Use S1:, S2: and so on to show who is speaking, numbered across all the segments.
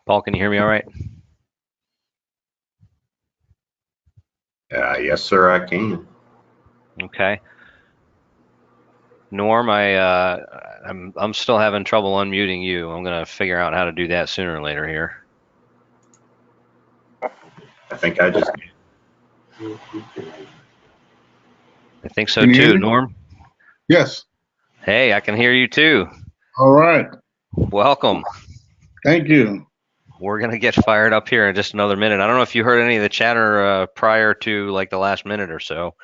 S1: Paul, can you hear me all right?
S2: Yes, sir, I can.
S1: Okay. Norm, I'm still having trouble unmuting you. I'm gonna figure out how to do that sooner or later here.
S2: I think I just
S1: I think so
S3: Can you hear
S1: too,
S3: me?
S1: Norm.
S3: Yes.
S1: Hey, I can hear you too.
S3: All right.
S1: Welcome.
S3: Thank you.
S1: We're gonna get fired up here in just another minute. I don't know if you heard any of the chatter prior to like the last minute or so.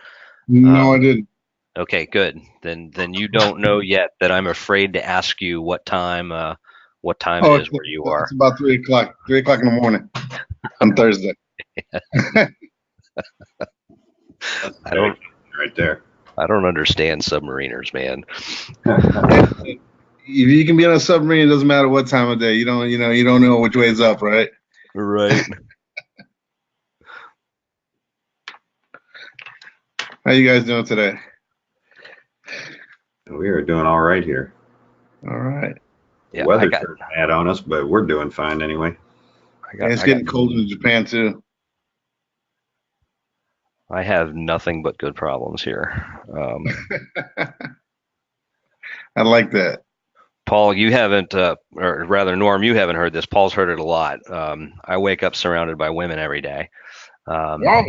S3: No, I didn't.
S1: Okay, good. Then you don't know yet that I'm afraid to ask you what time it
S3: Oh,
S1: is where you are.
S3: it's about 3 o'clock. 3 o'clock in the morning on Thursday.
S1: I don't
S2: right there.
S1: I don't understand submariners, man.
S3: If you can be on a submarine, it doesn't matter what time of day. You don't know which way is up, right?
S1: Right.
S3: How you guys doing today?
S2: We are doing all right here.
S3: All right.
S2: The
S1: Yeah,
S2: weather's turned bad on us, but we're doing fine anyway.
S3: It's getting cold in Japan too.
S1: I have nothing but good problems here.
S3: I like that.
S1: Paul, you haven't, or rather, Norm, you haven't heard this. Paul's heard it a lot. I wake up surrounded by women every day.
S3: Wow.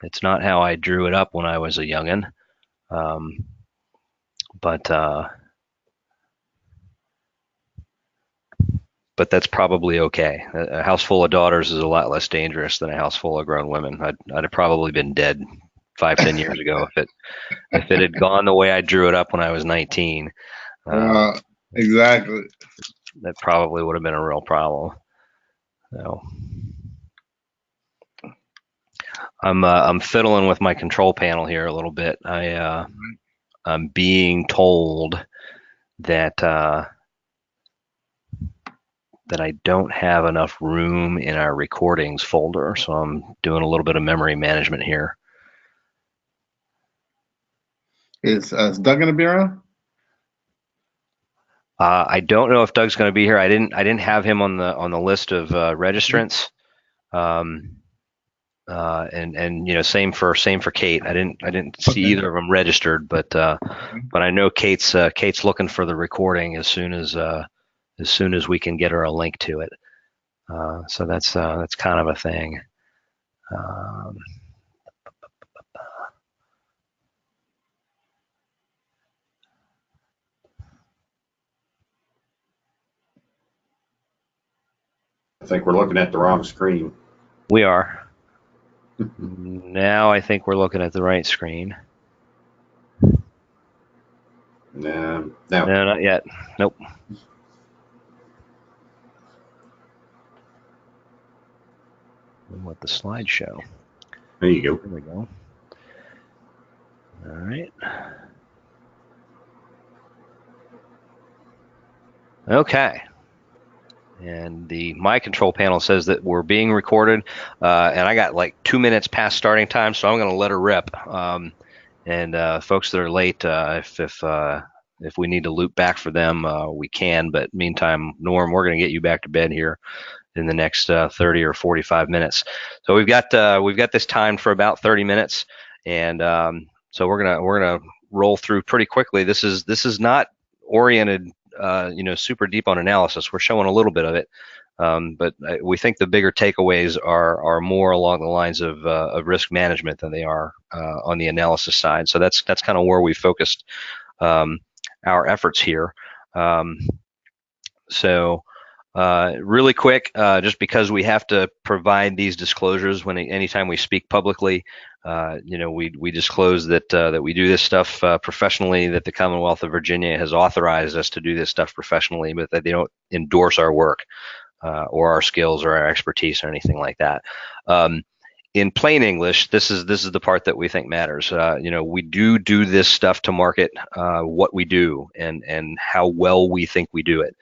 S1: It's not how I drew it up when I was a youngin', but that's probably okay. A house full of daughters is a lot less dangerous than a house full of grown women. I'd have probably been dead 5-10 years ago if it had gone the way I drew it up when I was 19.
S3: Exactly.
S1: That probably would have been a real problem. So I'm fiddling with my control panel here a little bit. I'm being told that I don't have enough room in our recordings folder, so I'm doing a little bit of memory management here.
S3: Is Doug going to be around?
S1: I don't know if Doug's going to be here. I didn't have him on the list of registrants. And same for Kate. I didn't see either of them registered, but I know Kate's looking for the recording as soon as we can get her a link to it. So that's kind of a thing.
S2: I think we're looking at the wrong screen.
S1: We are. Now I think we're looking at the right screen.
S2: No,
S1: not yet. Nope. What the slideshow?
S2: There you go.
S1: There we go. All right. Okay. And my control panel says that we're being recorded, and I got like 2 minutes past starting time, so I'm going to let her rip. And folks that are late, if we need to loop back for them, we can. But meantime, Norm, we're going to get you back to bed here in the next 30 or 45 minutes. So we've got this timed for about 30 minutes, and so we're gonna roll through pretty quickly. This is not oriented super deep on analysis. We're showing a little bit of it, but we think the bigger takeaways are more along the lines of risk management than they are on the analysis side. So that's kind of where we focused our efforts here. So really quick, just because we have to provide these disclosures anytime we speak publicly, we disclose that we do this stuff professionally, that the Commonwealth of Virginia has authorized us to do this stuff professionally, but that they don't endorse our work or our skills or our expertise or anything like that. In plain English, this is the part that we think matters. We do this stuff to market what we do and how well we think we do it.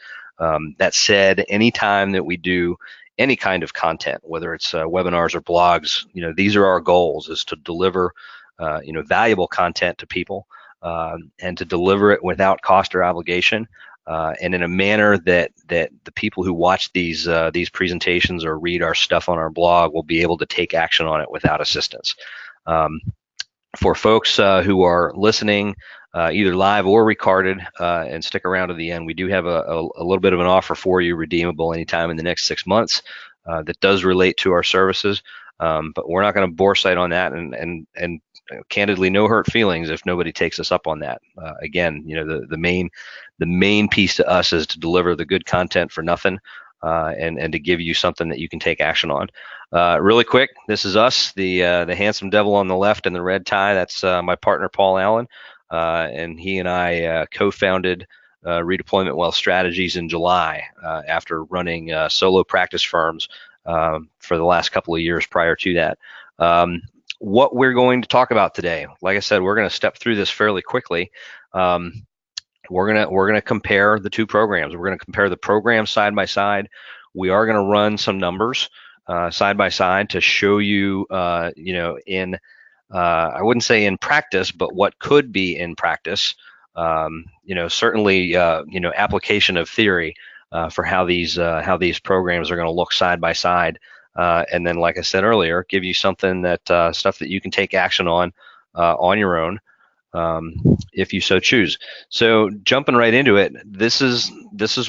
S1: That said, anytime that we do any kind of content, whether it's webinars or blogs, these are our goals: is to deliver, valuable content to people and to deliver it without cost or obligation. and in a manner that the people who watch these presentations or read our stuff on our blog will be able to take action on it without assistance. For folks who are listening, either live or recorded, and stick around to the end, we do have a little bit of an offer for you, redeemable anytime in the next 6 months, that does relate to our services. But we're not going to bore sight on that, and candidly, no hurt feelings if nobody takes us up on that. Again, the main piece to us is to deliver the good content for nothing, and to give you something that you can take action on. Really quick, this is us, the handsome devil on the left in the red tie. That's my partner Paul Allen, and he and I co-founded Redeployment Wealth Strategies in July, after running solo practice firms for the last couple of years prior to that. What we're going to talk about today, like I said, we're going to step through this fairly quickly. We're gonna compare the two programs. We're going to compare the programs side by side. We are going to run some numbers side by side to show you, in I wouldn't say in practice, but what could be in practice. Certainly, application of theory for how these programs are going to look side by side. And then, like I said earlier, give you something that stuff that you can take action on your own, if you so choose. So jumping right into it, this is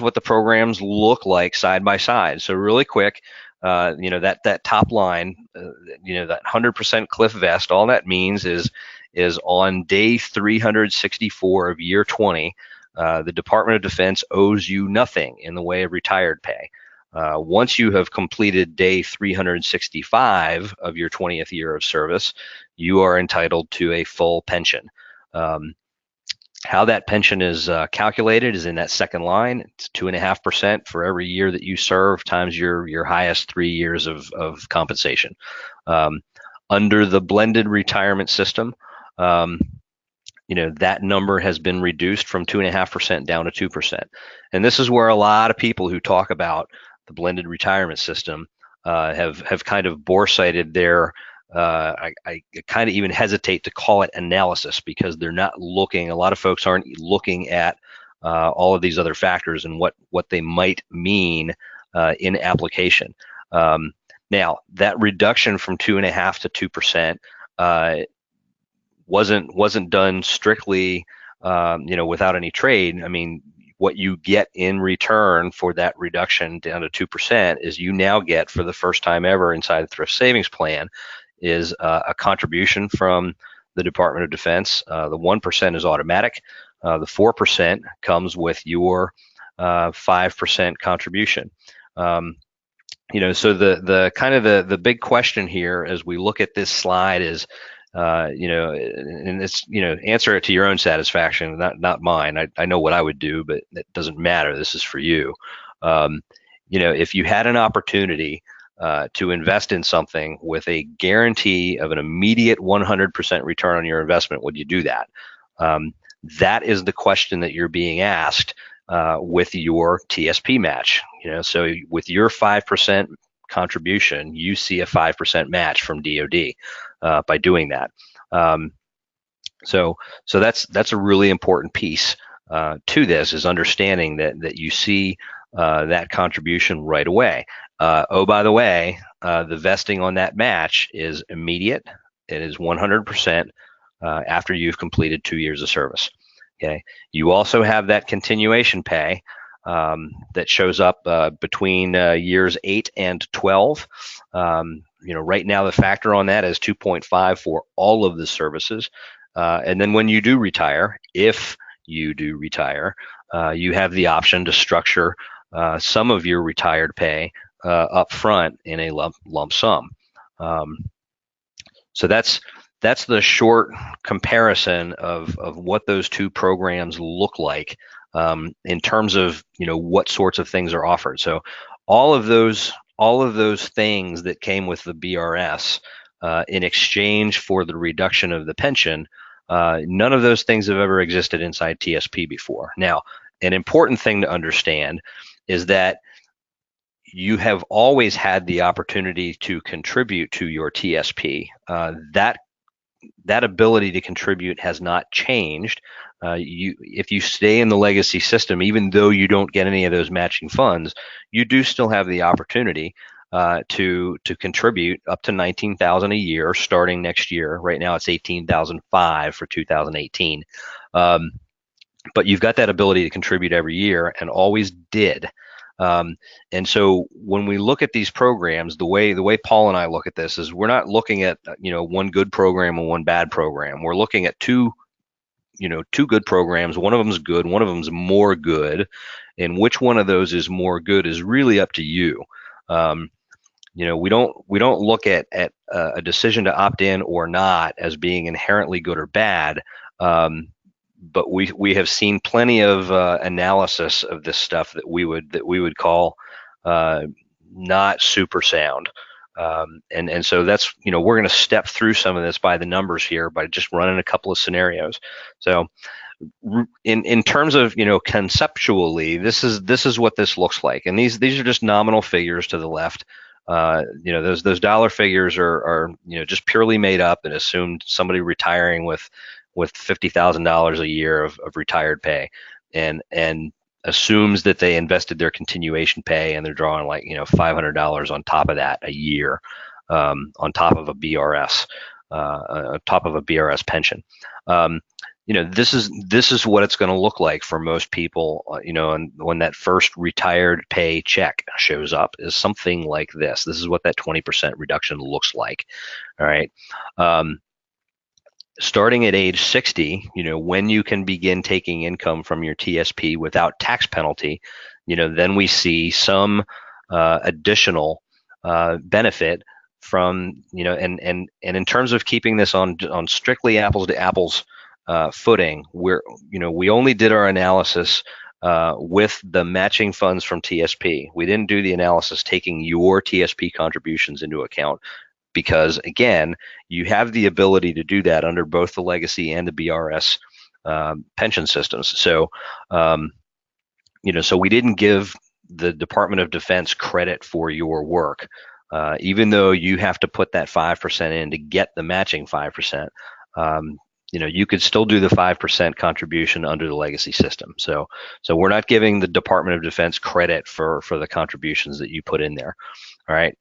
S1: what the programs look like side by side. So really quick, that top line, that 100% cliff vest, all that means is on day 364 of year 20, the Department of Defense owes you nothing in the way of retired pay. Once you have completed day 365 of your 20th year of service, you are entitled to a full pension. How that pension is calculated is in that second line. It's 2.5% for every year that you serve times your highest 3 years of compensation. Under the blended retirement system, that number has been reduced from 2.5% down to 2%. And this is where a lot of people who talk about the blended retirement system have kind of bore-sighted their, I kind of even hesitate to call it analysis, because they're not looking, a lot of folks aren't looking at all of these other factors and what they might mean in application. Now, that reduction from 2.5% to 2% wasn't done strictly, without any trade. I mean, what you get in return for that reduction down to 2% is you now get, for the first time ever inside the Thrift Savings Plan, is a contribution from the Department of Defense. The 1% is automatic. The 4% comes with your 5% contribution. So the kind of the big question here as we look at this slide is, and it's, answer it to your own satisfaction, not mine. I know what I would do, but it doesn't matter. This is for you. If you had an opportunity to invest in something with a guarantee of an immediate 100% return on your investment, would you do that? That is the question that you're being asked with your TSP match. So with your 5% contribution, you see a 5% match from DoD by doing that. So that's a really important piece to this, is understanding that you see that contribution right away. By the way, the vesting on that match is immediate. It is 100% after you've completed 2 years of service. Okay. You also have that continuation pay that shows up between years 8 and 12. Right now the factor on that is 2.5 for all of the services. And then when you do retire, if you do retire, you have the option to structure some of your retired pay up front in a lump sum. So that's the short comparison of what those two programs look like in terms of what sorts of things are offered. So all of those things that came with the BRS in exchange for the reduction of the pension, none of those things have ever existed inside TSP before. Now, an important thing to understand is that you have always had the opportunity to contribute to your TSP. That ability to contribute has not changed. If you stay in the legacy system, even though you don't get any of those matching funds, you do still have the opportunity to contribute up to $19,000 a year starting next year. Right now, it's $18,500 for 2018. But you've got that ability to contribute every year, and always did. And so when we look at these programs, the way Paul and I look at this is we're not looking at one good program and one bad program. We're looking at two good programs. One of them's good, one of them's more good, and which one of those is more good is really up to you. We don't look at a decision to opt in or not as being inherently good or bad. But we have seen plenty of analysis of this stuff that we would call not super sound. And so that's, we're going to step through some of this by the numbers here by just running a couple of scenarios. So in terms of, conceptually, this is what this looks like. And these are just nominal figures to the left. Those dollar figures are just purely made up and assumed somebody retiring with $50,000 a year of retired pay, and assumes that they invested their continuation pay and they're drawing like $500 on top of that a year, on top of a BRS, on top of a BRS pension. This is what it's going to look like for most people. And when that first retired pay check shows up, is something like this. This is what that 20% reduction looks like. All right. Starting at age 60, when you can begin taking income from your TSP without tax penalty, then we see some additional benefit from, and in terms of keeping this on strictly apples to apples footing, we only did our analysis with the matching funds from TSP. We didn't do the analysis taking your TSP contributions into account, because again, you have the ability to do that under both the legacy and the BRS pension systems. So, so we didn't give the Department of Defense credit for your work, even though you have to put that 5% in to get the matching 5%. You could still do the 5% contribution under the legacy system. So we're not giving the Department of Defense credit for the contributions that you put in there. All right.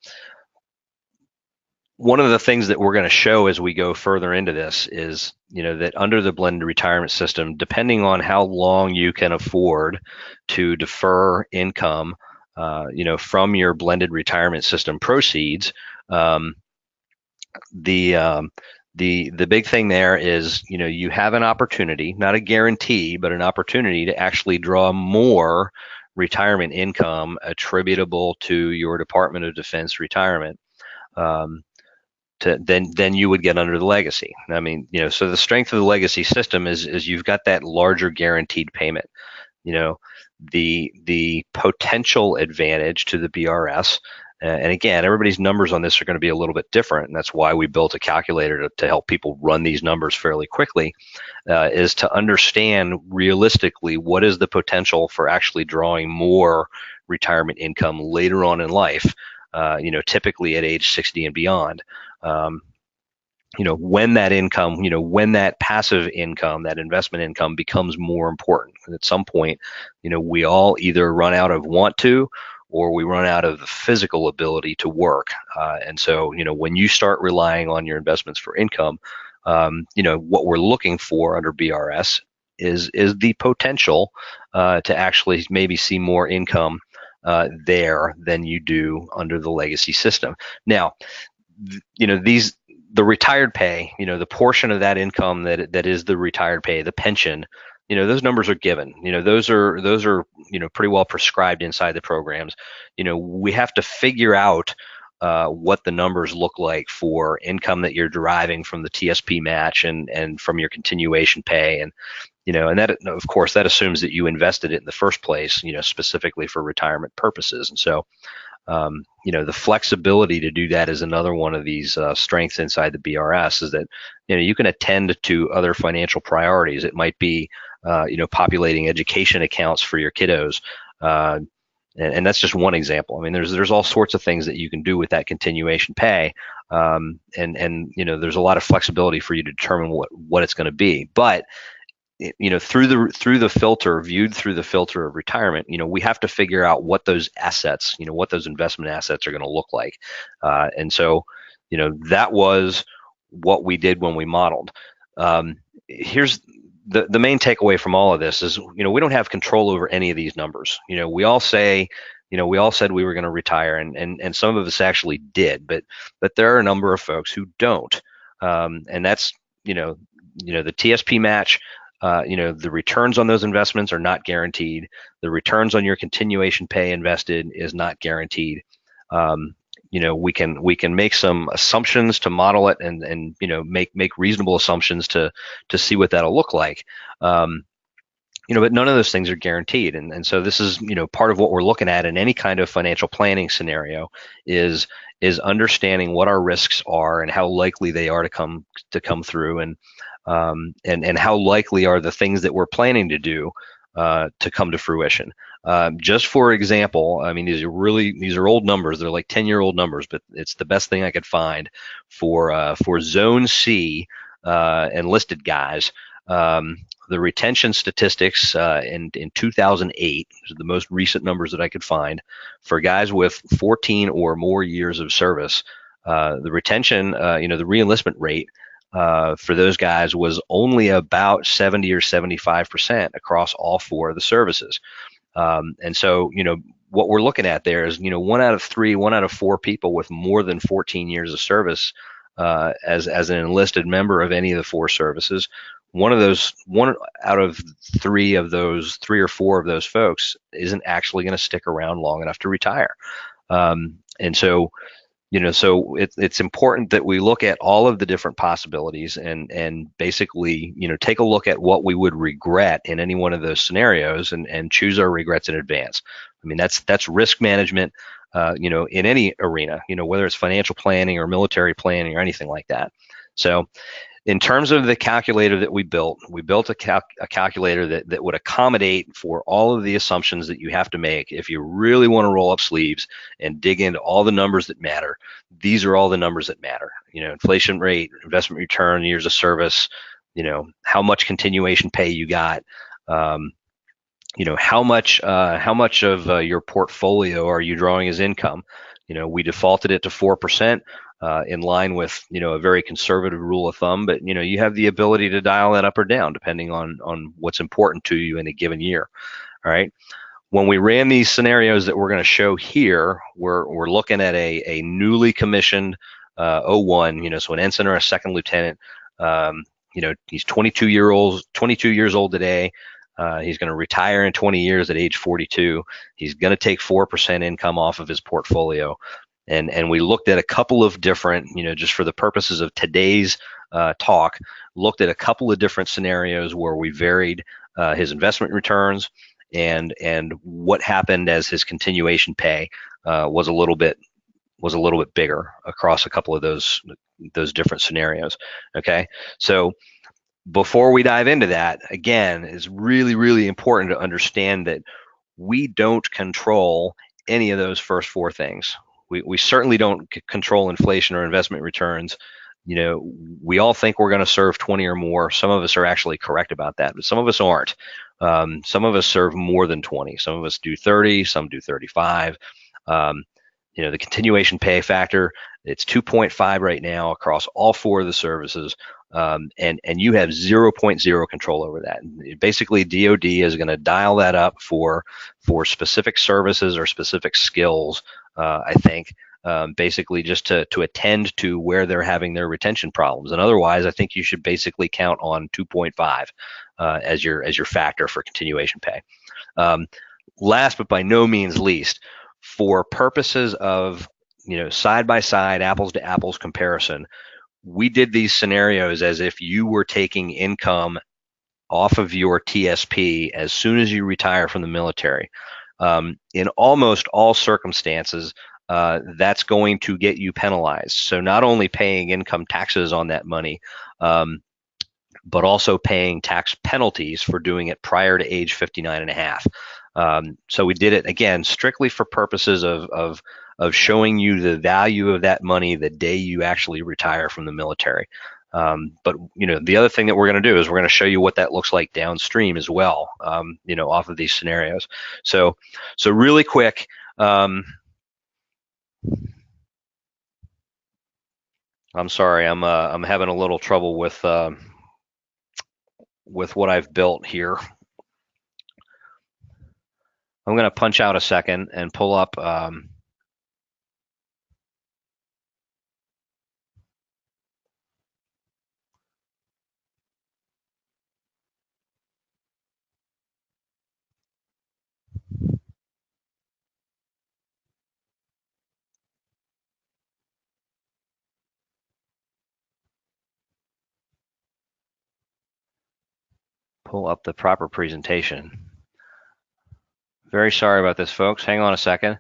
S1: One of the things that we're going to show as we go further into this is, that under the blended retirement system, depending on how long you can afford to defer income, from your blended retirement system proceeds, the big thing there is, you have an opportunity, not a guarantee, but an opportunity to actually draw more retirement income attributable to your Department of Defense retirement than you would get under the legacy. I mean, so the strength of the legacy system is you've got that larger guaranteed payment. The potential advantage to the BRS, and again, everybody's numbers on this are going to be a little bit different, and that's why we built a calculator to help people run these numbers fairly quickly, is to understand realistically what is the potential for actually drawing more retirement income later on in life, typically at age 60 and beyond. When that income, when that passive income, that investment income becomes more important. And at some point, we all either run out of want to, or we run out of the physical ability to work. And so, when you start relying on your investments for income, what we're looking for under BRS is the potential to actually maybe see more income there than you do under the legacy system. Now, the retired pay, the portion of that income that is the retired pay, the pension, those numbers are given. Those are pretty well prescribed inside the programs. We have to figure out what the numbers look like for income that you're deriving from the TSP match and from your continuation pay, and that, of course, that assumes that you invested it in the first place, specifically for retirement purposes. And so, the flexibility to do that is another one of these strengths inside the BRS, is that, you can attend to other financial priorities. It might be, populating education accounts for your kiddos. And that's just one example. I mean, there's all sorts of things that you can do with that continuation pay. And there's a lot of flexibility for you to determine what it's going to be. But through the filter, viewed through the filter of retirement, we have to figure out what those assets, what those investment assets are going to look like. And so, that was what we did when we modeled. Here's the main takeaway from all of this is, we don't have control over any of these numbers. We all say, we all said we were going to retire, and some of us actually did, but there are a number of folks who don't. And that's, the TSP match. The returns on those investments are not guaranteed. The returns on your continuation pay invested is not guaranteed. We can make some assumptions to model it and make reasonable assumptions to see what that'll look like. But none of those things are guaranteed. And so this is, part of what we're looking at in any kind of financial planning scenario is understanding what our risks are and how likely they are to come through, and how likely are the things that we're planning to do to come to fruition. Just for example, I mean, these are old numbers. They're like 10-year-old numbers, but it's the best thing I could find for Zone C enlisted guys. The retention statistics in 2008, the most recent numbers that I could find, for guys with 14 or more years of service, the retention, the reenlistment rate for those guys was only about 70 or 75% across all four of the services. And so, what we're looking at there is, 1 out of 3, 1 out of 4 people with more than 14 years of service as an enlisted member of any of the 4 services. One out of 3 of those, 3 or 4 of those folks isn't actually going to stick around long enough to retire. And so, so it's important that we look at all of the different possibilities and basically, take a look at what we would regret in any one of those scenarios and choose our regrets in advance. I mean, that's risk management, in any arena, whether it's financial planning or military planning or anything like that. So in terms of the calculator that we built a calculator that would accommodate for all of the assumptions that you have to make if you really want to roll up sleeves and dig into all the numbers that matter. These are all the numbers that matter. Inflation rate, investment return, years of service, how much continuation pay you got, how much of your portfolio are you drawing as income. We defaulted it to 4%. In line with a very conservative rule of thumb, but you have the ability to dial that up or down depending on what's important to you in a given year. All right. When we ran these scenarios that we're going to show here, we're looking at a newly commissioned 01, so an ensign or a second lieutenant. He's 22 years old today. He's going to retire in 20 years at age 42. He's going to take 4% income off of his portfolio. And we looked at a couple of different, just for the purposes of today's talk, looked at a couple of different scenarios where we varied his investment returns and what happened as his continuation pay was a little bit bigger across a couple of those different scenarios. Okay, so before we dive into that, again, it's really, really important to understand that we don't control any of those first 4 things. We certainly don't control inflation or investment returns. We all think we're going to serve 20 or more. Some of us are actually correct about that, but some of us aren't. Some of us serve more than 20. Some of us do 30, some do 35. The continuation pay factor, it's 2.5 right now across all 4 of the services. And you have 0.0 control over that. Basically, DoD is going to dial that up for specific services or specific skills, I think, basically just to attend to where they're having their retention problems. And otherwise, I think you should basically count on 2.5 as your factor for continuation pay. Last but by no means least, for purposes of side-by-side, apples-to-apples comparison, we did these scenarios as if you were taking income off of your TSP as soon as you retire from the military. In almost all circumstances, that's going to get you penalized. So not only paying income taxes on that money, but also paying tax penalties for doing it prior to age 59 and a half. So we did it, again, strictly for purposes of showing you the value of that money the day you actually retire from the military. But the other thing that we're going to do is we're going to show you what that looks like downstream as well, off of these scenarios. So really quick. I'm sorry, I'm having a little trouble with what I've built here. I'm going to punch out a second and pull up. Pull up the proper presentation. Very sorry about this, folks. Hang on a second.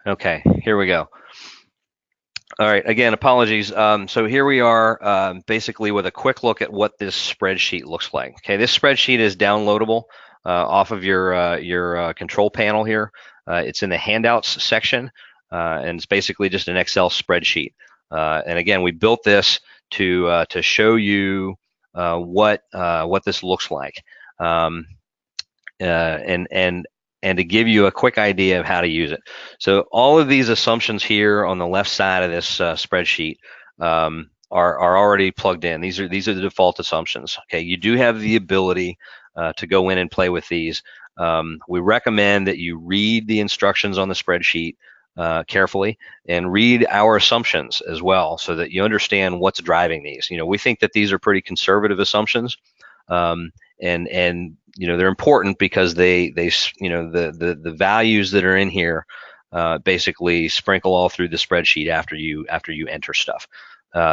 S1: Okay, here we go. All right, again, apologies. So here we are, basically with a quick look at what this spreadsheet looks like. Okay, this spreadsheet is downloadable off of your control panel here. It's in the handouts section, and it's basically just an Excel spreadsheet. And again, we built this to show you what this looks like, and to give you a quick idea of how to use it. So all of these assumptions here on the left side of this spreadsheet are already plugged in. These are the default assumptions. Okay, you do have the ability to go in and play with these. We recommend that you read the instructions on the spreadsheet carefully and read our assumptions as well, so that you understand what's driving these. We think that these are pretty conservative assumptions, and they're important because they the values that are in here basically sprinkle all through the spreadsheet after you enter stuff.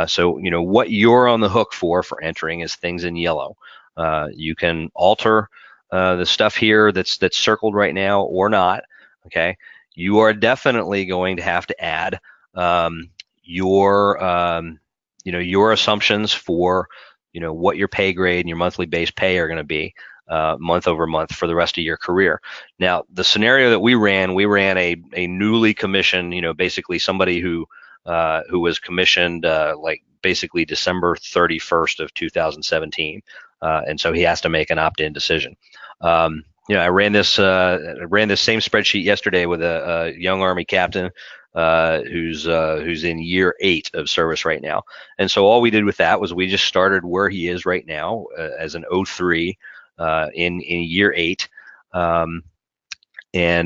S1: So what you're on the hook for entering is things in yellow. You can alter the stuff here that's circled right now or not. Okay, you are definitely going to have to add your assumptions for what your pay grade and your monthly base pay are going to be month over month for the rest of your career. Now, the scenario that we ran a newly commissioned, basically somebody who was commissioned like basically December 31st of 2017, and so he has to make an opt-in decision. I ran this same spreadsheet yesterday with a young Army captain who's in year 8 of service right now. And so all we did with that was we just started where he is right now as an 03 in year 8, and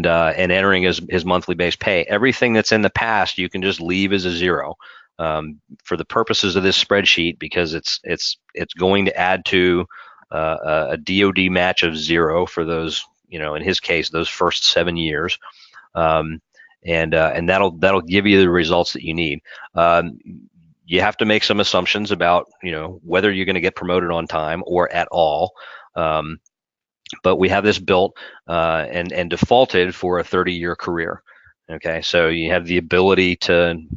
S1: entering his monthly base pay. Everything that's in the past you can just leave as a 0 for the purposes of this spreadsheet, because it's going to add to a DoD match of 0 for those, in his case, those first 7 years. And that'll give you the results that you need. You have to make some assumptions about whether you're going to get promoted on time or at all. But we have this built and defaulted for a 30-year career. Okay, so you have the ability to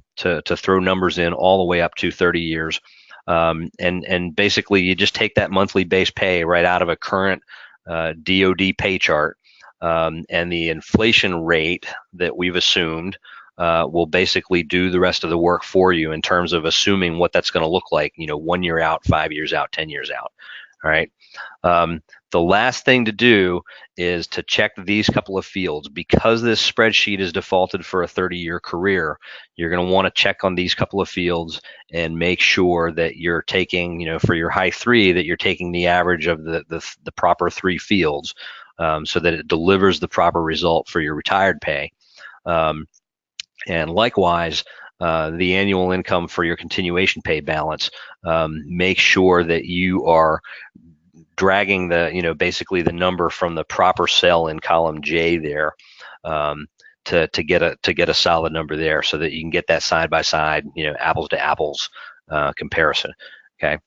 S1: throw numbers in all the way up to 30 years. And basically you just take that monthly base pay right out of a current DoD pay chart. And the inflation rate that we've assumed will basically do the rest of the work for you in terms of assuming what that's going to look like, 1 year out, 5 years out, 10 years out. All right. The last thing to do is to check these couple of fields. Because this spreadsheet is defaulted for a 30-year career, you're going to want to check on these couple of fields and make sure that you're taking, for your high 3, that you're taking the average of the proper 3 fields, so that it delivers the proper result for your retired pay. And likewise, the annual income for your continuation pay balance, make sure that you are dragging the, basically the number from the proper cell in column J there, to get a solid number there, so that you can get that side by side, apples to apples comparison. Okay.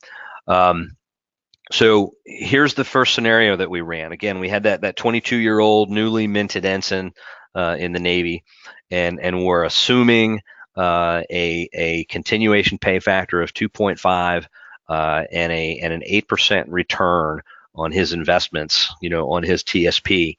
S1: So here's the first scenario that we ran. Again, we had that 22-year-old newly minted ensign in the Navy, and we're assuming a continuation pay factor of 2.5 and an 8% return on his investments, on his TSP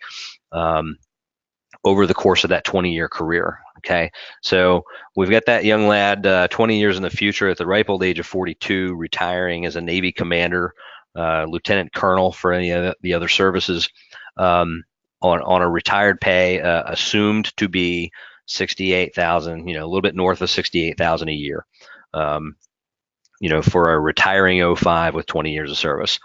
S1: over the course of that 20-year career. Okay, so we've got that young lad, 20 years in the future, at the ripe old age of 42, retiring as a Navy commander, lieutenant colonel for any of the other services, on a retired pay, assumed to be 68,000, a little bit north of 68,000 a year, for a retiring 05 with 20 years of service.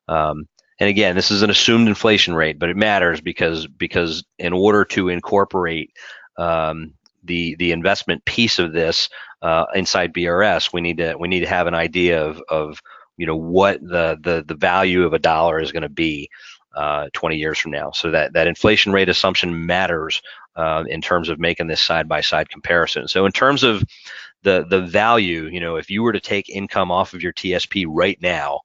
S1: And again, this is an assumed inflation rate, but it matters because in order to incorporate the investment piece of this inside BRS, we need to have an idea of what the value of a dollar is going to be 20 years from now. So that inflation rate assumption matters in terms of making this side-by-side comparison. So in terms of the value, if you were to take income off of your TSP right now,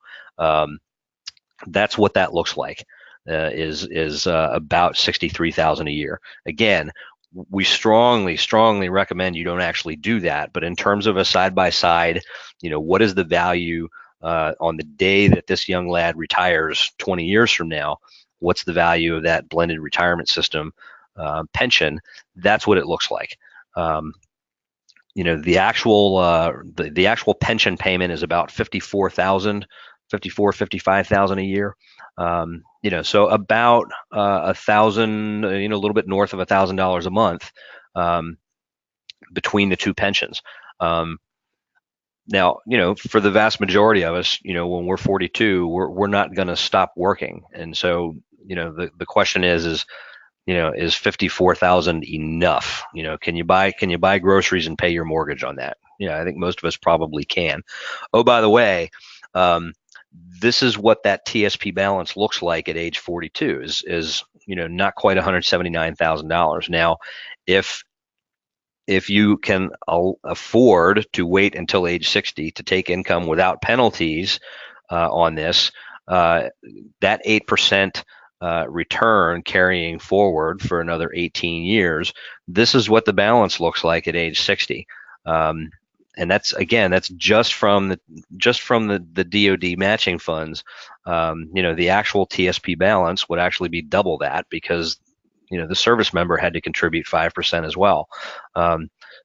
S1: that's what that looks like, is about 63,000 a year. Again, we strongly recommend you don't actually do that. But in terms of a side-by-side, what is the value on the day that this young lad retires 20 years from now? What's the value of that blended retirement system pension? That's what it looks like. The actual pension payment is about 55,000 a year. So about $1,000, a little bit north of $1,000 a month between the two pensions. Now, for the vast majority of us, when we're 42, we're not going to stop working, and so the question is 54,000 enough? Can you buy groceries and pay your mortgage on that? I think most of us probably can. Oh, by the way, this is what that TSP balance looks like at age 42, is not quite $179,000. Now, if you can afford to wait until age 60 to take income without penalties on this, that 8% return carrying forward for another 18 years, this is what the balance looks like at age 60. And that's just from the DoD matching funds. The actual TSP balance would actually be double that, because the service member had to contribute 5% as well.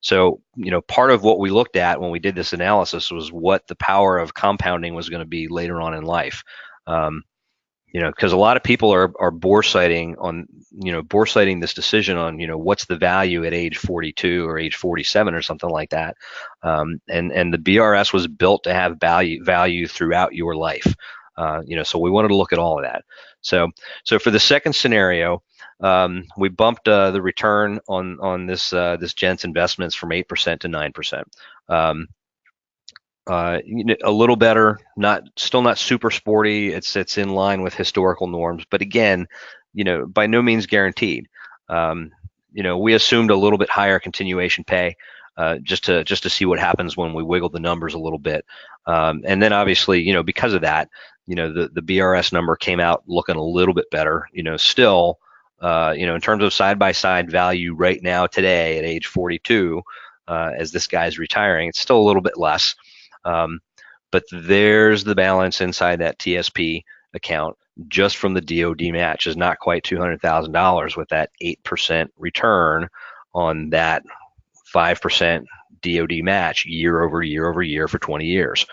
S1: So part of what we looked at when we did this analysis was what the power of compounding was going to be later on in life. Because a lot of people are bore citing this decision on what's the value at age 42 or age 47 or something like that, and the BRS was built to have value throughout your life. So we wanted to look at all of that. So for the second scenario, we bumped the return on this gent's investments from 8% to 9%. A little better, still not super sporty. It's in line with historical norms, but again, by no means guaranteed. We assumed a little bit higher continuation pay, just to see what happens when we wiggle the numbers a little bit. And then obviously, because of that, the BRS number came out looking a little bit better. Still, in terms of side-by-side value right now today at age 42, as this guy's retiring, it's still a little bit less. But there's the balance inside that TSP account just from the DoD match is not quite $200,000 with that 8% return on that 5% DoD match year over year for 20 years.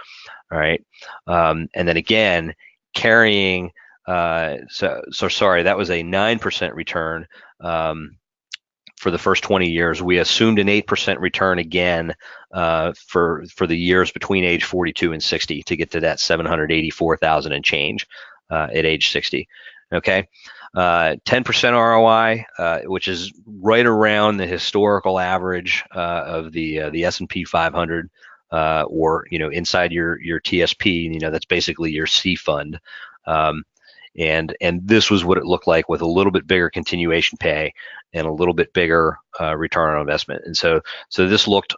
S1: All right. And then again, carrying, so sorry, that was a 9% return. For the first 20 years, we assumed an 8% return again for the years between age 42 and 60 to get to that 784,000 and change at age 60. Okay, 10% ROI, which is right around the historical average of the S&P 500, or inside your TSP. That's basically your C fund. And this was what it looked like with a little bit bigger continuation pay and a little bit bigger return on investment. And so this looked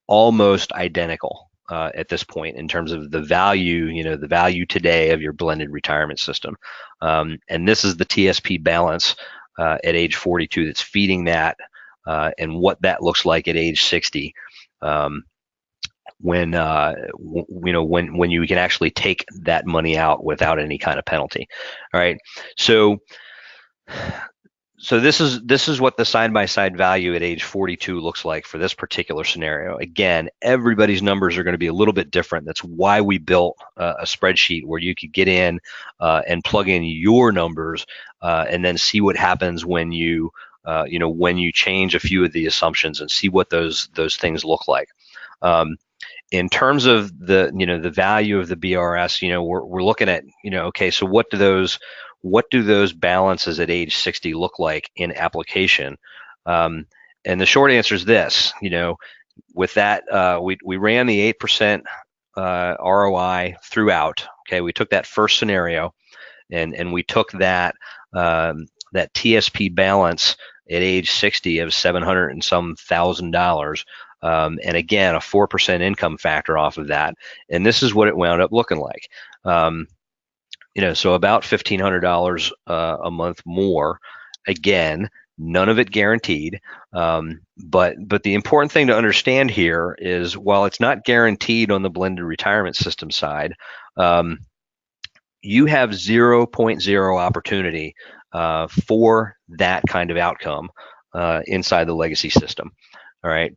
S1: almost identical at this point in terms of the value, the value today of your blended retirement system. And this is the TSP balance at age 42 that's feeding that, and what that looks like at age 60. when when you can actually take that money out without any kind of penalty. All right, so this is what the side-by-side value at age 42 looks like for this particular scenario. Again, everybody's numbers are going to be a little bit different. That's why we built a spreadsheet where you could get in and plug in your numbers and then see what happens when you when you change a few of the assumptions and see what those things look like. In terms of the the value of the BRS, we're looking at okay, so what do those balances at age 60 look like in application? And the short answer is this: with that, we ran the 8% ROI throughout. Okay, we took that first scenario, and we took that that TSP balance at age 60 of $700 and some thousand. And again, a 4% income factor off of that. And this is what it wound up looking like. So about $1,500 a month more. Again, none of it guaranteed. But the important thing to understand here is while it's not guaranteed on the blended retirement system side, you have 0.0 opportunity for that kind of outcome inside the legacy system. All right.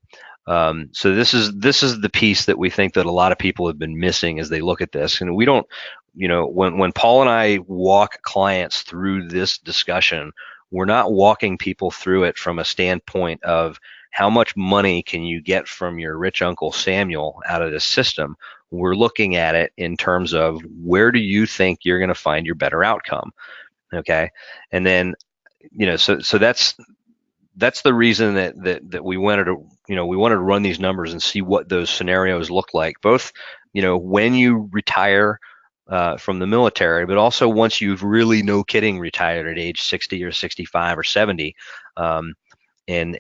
S1: So this is the piece that we think that a lot of people have been missing as they look at this. And we don't, when Paul and I walk clients through this discussion, we're not walking people through it from a standpoint of how much money can you get from your rich Uncle Samuel out of this system. We're looking at it in terms of where do you think you're going to find your better outcome. Okay. And then, so that's the reason that we wanted to, we wanted to run these numbers and see what those scenarios look like, both, when you retire from the military, but also once you've really, no kidding, retired at age 60 or 65 or 70, and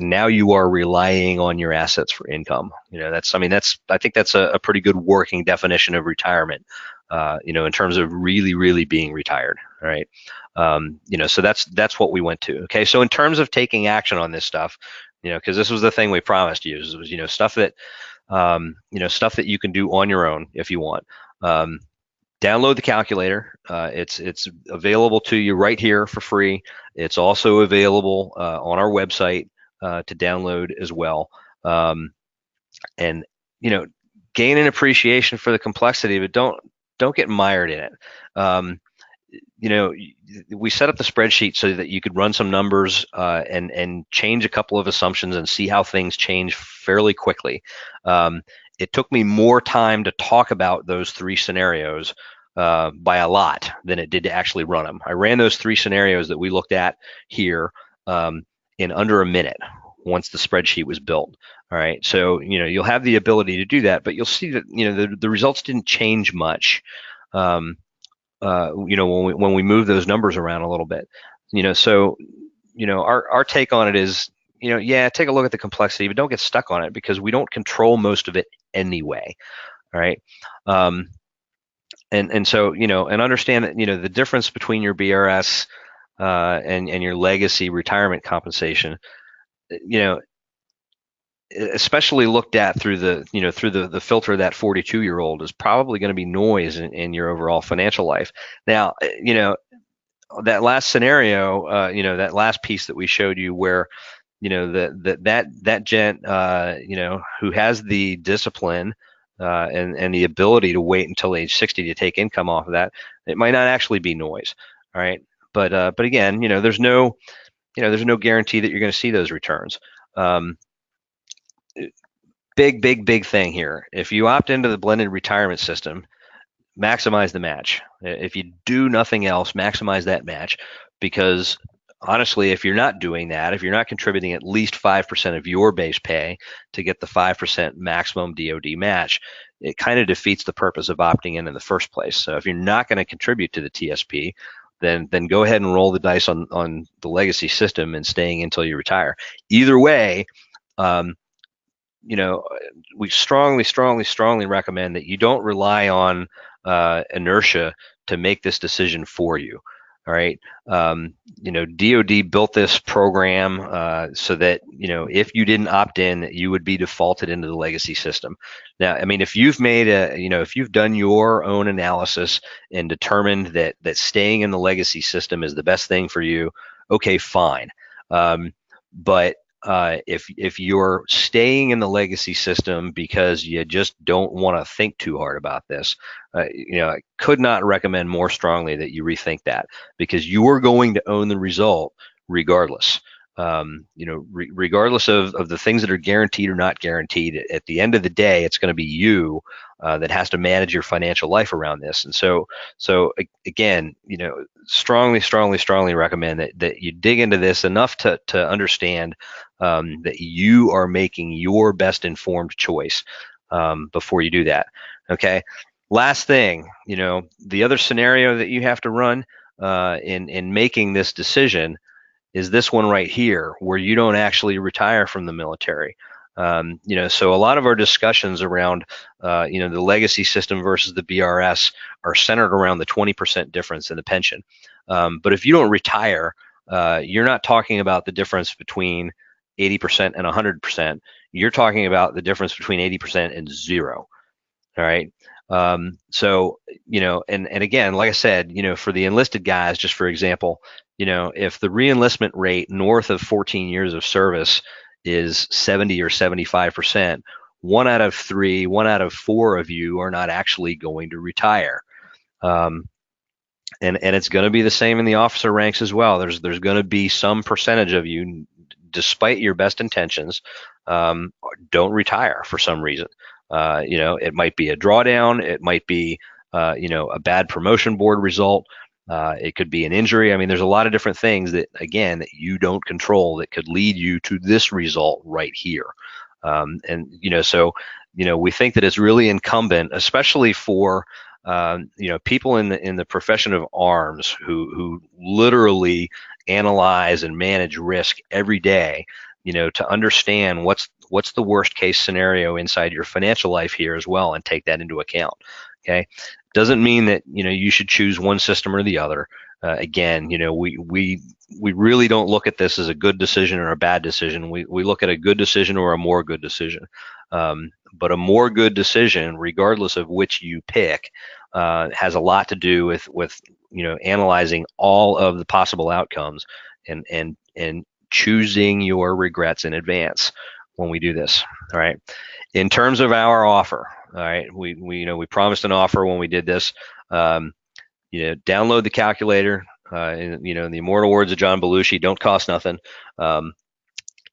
S1: now you are relying on your assets for income. I think that's a pretty good working definition of retirement. In terms of really, really being retired, right? So that's what we went to. Okay, so in terms of taking action on this stuff, because this was the thing we promised you, was stuff that stuff that you can do on your own if you want. Download the calculator. It's available to you right here for free. It's also available on our website to download as well. And gain an appreciation for the complexity, but don't get mired in it. We set up the spreadsheet so that you could run some numbers and change a couple of assumptions and see how things change fairly quickly. It took me more time to talk about those three scenarios by a lot than it did to actually run them. I ran those three scenarios that we looked at here in under a minute once the spreadsheet was built. All right, so you'll have the ability to do that, but you'll see that the results didn't change much. When we move those numbers around a little bit, so our take on it is, take a look at the complexity, but don't get stuck on it because we don't control most of it anyway. All right, and so and understand that the difference between your BRS and your legacy retirement compensation, especially looked at through the filter of that 42-year-old, is probably going to be noise in your overall financial life. Now, that last scenario, that last piece that we showed you, where that gent, who has the discipline and the ability to wait until age 60 to take income off of that, it might not actually be noise. All right, but again, there's no guarantee that you're going to see those returns. Big thing here. If you opt into the blended retirement system, maximize the match. If you do nothing else, maximize that match, because honestly, if you're not doing that, if you're not contributing at least 5% of your base pay to get the 5% maximum DoD match, it kind of defeats the purpose of opting in the first place. So if you're not going to contribute to the TSP, then go ahead and roll the dice on the legacy system and staying until you retire. Either way, we strongly recommend that you don't rely on inertia to make this decision for you. All right. DoD built this program so that, if you didn't opt in, you would be defaulted into the legacy system. Now, I mean, if you've made if you've done your own analysis and determined that staying in the legacy system is the best thing for you, okay, fine. But if you're staying in the legacy system because you just don't want to think too hard about this, I could not recommend more strongly that you rethink that, because you are going to own the result regardless. Regardless of the things that are guaranteed or not guaranteed, at the end of the day, it's going to be you that has to manage your financial life around this. And so again, strongly recommend that you dig into this enough to understand that you are making your best informed choice before you do that. Okay. Last thing, the other scenario that you have to run in making this decision is this one right here, where you don't actually retire from the military. So a lot of our discussions around, the legacy system versus the BRS are centered around the 20% difference in the pension. But if you don't retire, you're not talking about the difference between 80% and 100%. You're talking about the difference between 80% and zero. All right. And again, like I said, for the enlisted guys, just for example, if the re-enlistment rate north of 14 years of service is 70 or 75%, 1 out of 3, 1 out of 4 of you are not actually going to retire. And it's going to be the same in the officer ranks as well. There's going to be some percentage of you, despite your best intentions, don't retire for some reason. It might be a drawdown. It might be, a bad promotion board result. It could be an injury. I mean, there's a lot of different things that you don't control that could lead you to this result right here. We think that it's really incumbent, especially for people in the profession of arms who literally analyze and manage risk every day, to understand what's the worst case scenario inside your financial life here as well, and take that into account. Okay. Doesn't mean that, you should choose one system or the other. Again, we really don't look at this as a good decision or a bad decision. We look at a good decision or a more good decision. But a more good decision, regardless of which you pick, has a lot to do with analyzing all of the possible outcomes and choosing your regrets in advance when we do this. All right. In terms of our offer, all right, we promised an offer when we did this. Download the calculator. In the immortal words of John Belushi, don't cost nothing.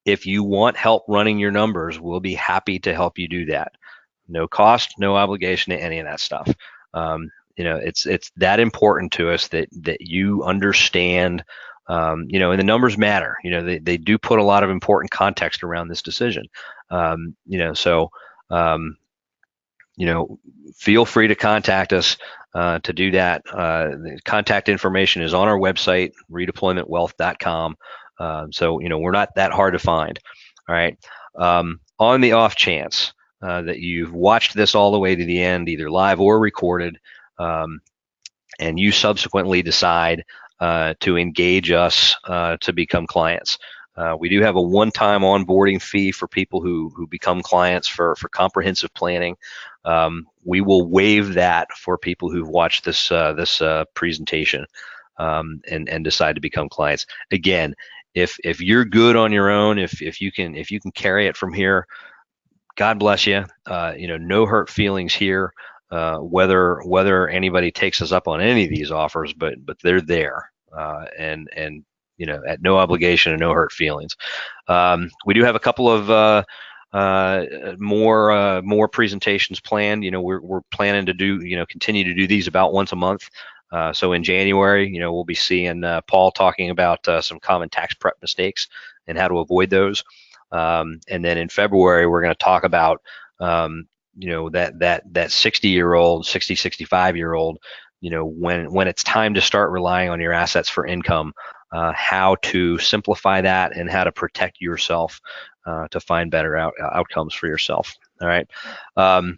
S1: If you want help running your numbers, we'll be happy to help you do that. No cost, no obligation to any of that stuff. It's that important to us that you understand. And the numbers matter. They do put a lot of important context around this decision. Feel free to contact us to do that. The contact information is on our website, redeploymentwealth.com. We're not that hard to find. All right. On the off chance that you've watched this all the way to the end, either live or recorded, and you subsequently decide to engage us to become clients. We do have a one-time onboarding fee for people who become clients for comprehensive planning. We will waive that for people who've watched this presentation and decide to become clients. Again, if you're good on your own, if you can carry it from here, God bless you. No hurt feelings here. Whether anybody takes us up on any of these offers, but they're there, and at no obligation and no hurt feelings. We do have a couple of more presentations planned. We're planning to continue to do these about once a month. So in January, we'll be seeing Paul talking about some common tax prep mistakes and how to avoid those. And then in February, we're going to talk about that 60-year-old, 65-year-old, when it's time to start relying on your assets for income, how to simplify that and how to protect yourself to find better outcomes for yourself. All right. I'm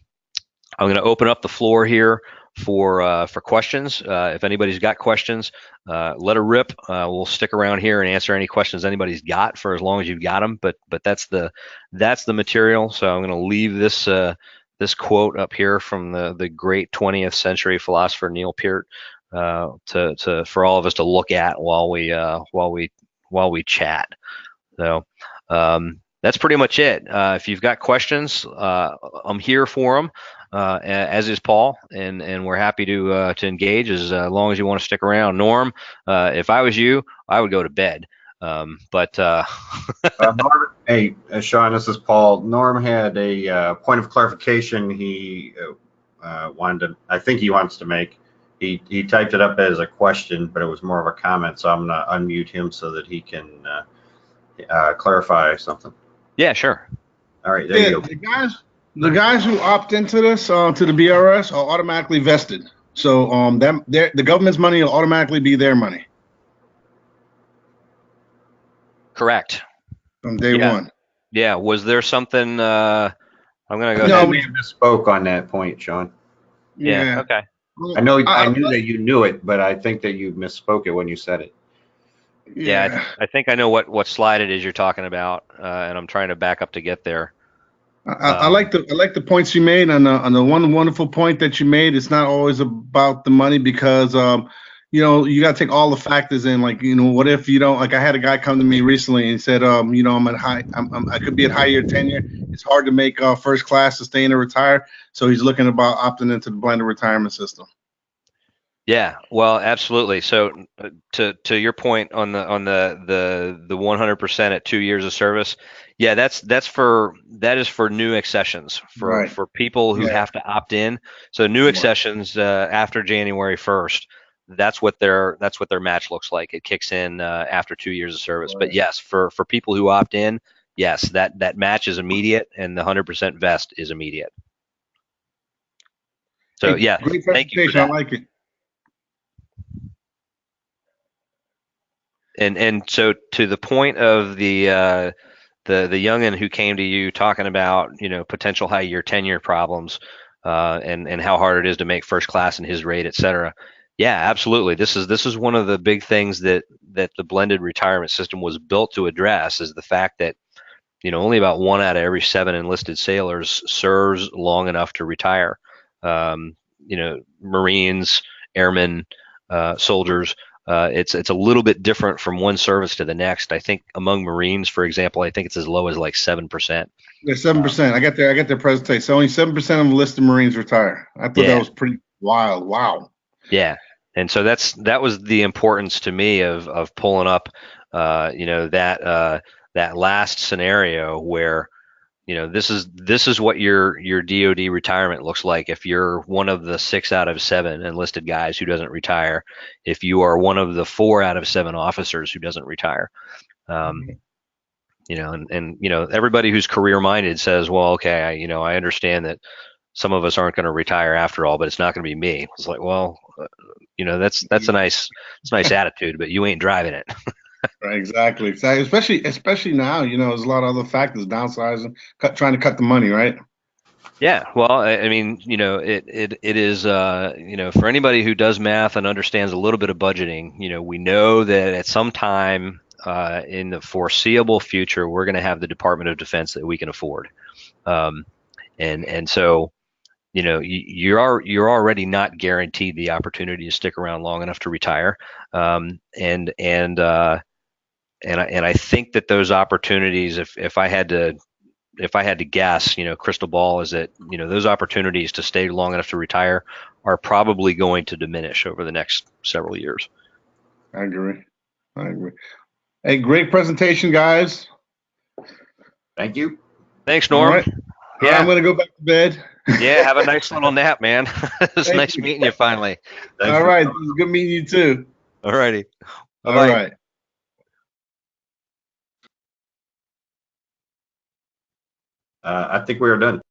S1: going to open up the floor here for questions. If anybody's got questions, let her rip. We'll stick around here and answer any questions anybody's got for as long as you've got them. But that's the material. So I'm going to leave this this quote up here from the great 20th century philosopher Neil Peart to for all of us to look at while we chat. So that's pretty much it. If you've got questions, I'm here for them, as is Paul, and we're happy to engage as long as you want to stick around. Norm, if I was you, I would go to bed.
S2: Norm, hey, Sean, this is Paul. Norm had a point of clarification he wanted to, I think he wants to make. He typed it up as a question, but it was more of a comment, so I'm going to unmute him so that he can clarify something.
S1: Yeah, sure.
S2: All right, there you go.
S3: The guys who opt into this to the BRS are automatically vested. So the government's money will automatically be their money
S1: Correct.
S3: from day one.
S1: Yeah. Was there something? I'm gonna go.
S2: No, we misspoke on that point, Sean.
S1: Yeah. Okay.
S2: I knew that you knew it, but I think that you misspoke it when you said it.
S1: Yeah, I think I know what slide it is you're talking about, and I'm trying to back up to get there.
S3: I like the points you made on the one wonderful point that you made. It's not always about the money because you know, you got to take all the factors in. Like, you know, what if you don't? Like, I had a guy come to me recently and he said, you know, I could be at higher tenure. It's hard to make first class, sustain, or retire. So he's looking about opting into the blended retirement system.
S1: Yeah, well, absolutely. So to your point on the 100% at 2 years of service, yeah, that is for new accessions for people who have to opt in. So new accessions after January 1st, that's what their match looks like. It kicks in after 2 years of service. But yes, for people who opt in, yes, that match is immediate and the 100% vest is immediate. So
S3: hey,
S1: yeah,
S3: great
S1: thank you for
S3: presentation.
S1: that.
S3: I like it.
S1: And so to the point of the youngin who came to you talking about, you know, potential high year tenure problems and how hard it is to make first class in his rate, et cetera. Yeah, absolutely. This is one of the big things that the blended retirement system was built to address, is the fact that, you know, only about 1 out of every 7 enlisted sailors serves long enough to retire. You know, Marines, airmen, soldiers. It's a little bit different from one service to the next. I think among Marines, for example, I think it's as low as like 7%.
S3: Yeah, 7%. I got their presentation. So only 7% of enlisted Marines retire. I thought that was pretty wild. Wow.
S1: Yeah, and so that was the importance to me of pulling up, you know, that last scenario where, you know, this is what your DoD retirement looks like if you're one of the 6 out of 7 enlisted guys who doesn't retire, if you are one of the 4 out of 7 officers who doesn't retire. You know, and you know, everybody who's career minded says, well, okay, you know, I understand that some of us aren't going to retire after all, but it's not going to be me. It's like, well, you know, that's a nice attitude, but you ain't driving it.
S3: Right, exactly. Especially now, you know, there's a lot of other factors, downsizing, trying to cut the money, right?
S1: Yeah, well, I mean, you know, it is, you know, for anybody who does math and understands a little bit of budgeting, you know, we know that at some time in the foreseeable future, we're going to have the Department of Defense that we can afford, and so, you know, you're already not guaranteed the opportunity to stick around long enough to retire, and I think that those opportunities, if I had to guess, you know, crystal ball, is that, you know, those opportunities to stay long enough to retire are probably going to diminish over the next several years.
S3: I agree. Hey, great presentation, guys.
S2: Thank you.
S1: Thanks, Norm.
S3: Right. Yeah, I'm gonna go back to bed.
S1: Yeah, have a nice little nap, man. It's nice meeting you finally.
S3: All right, it was good meeting you too.
S1: All righty.
S3: All right.
S2: I think we are done.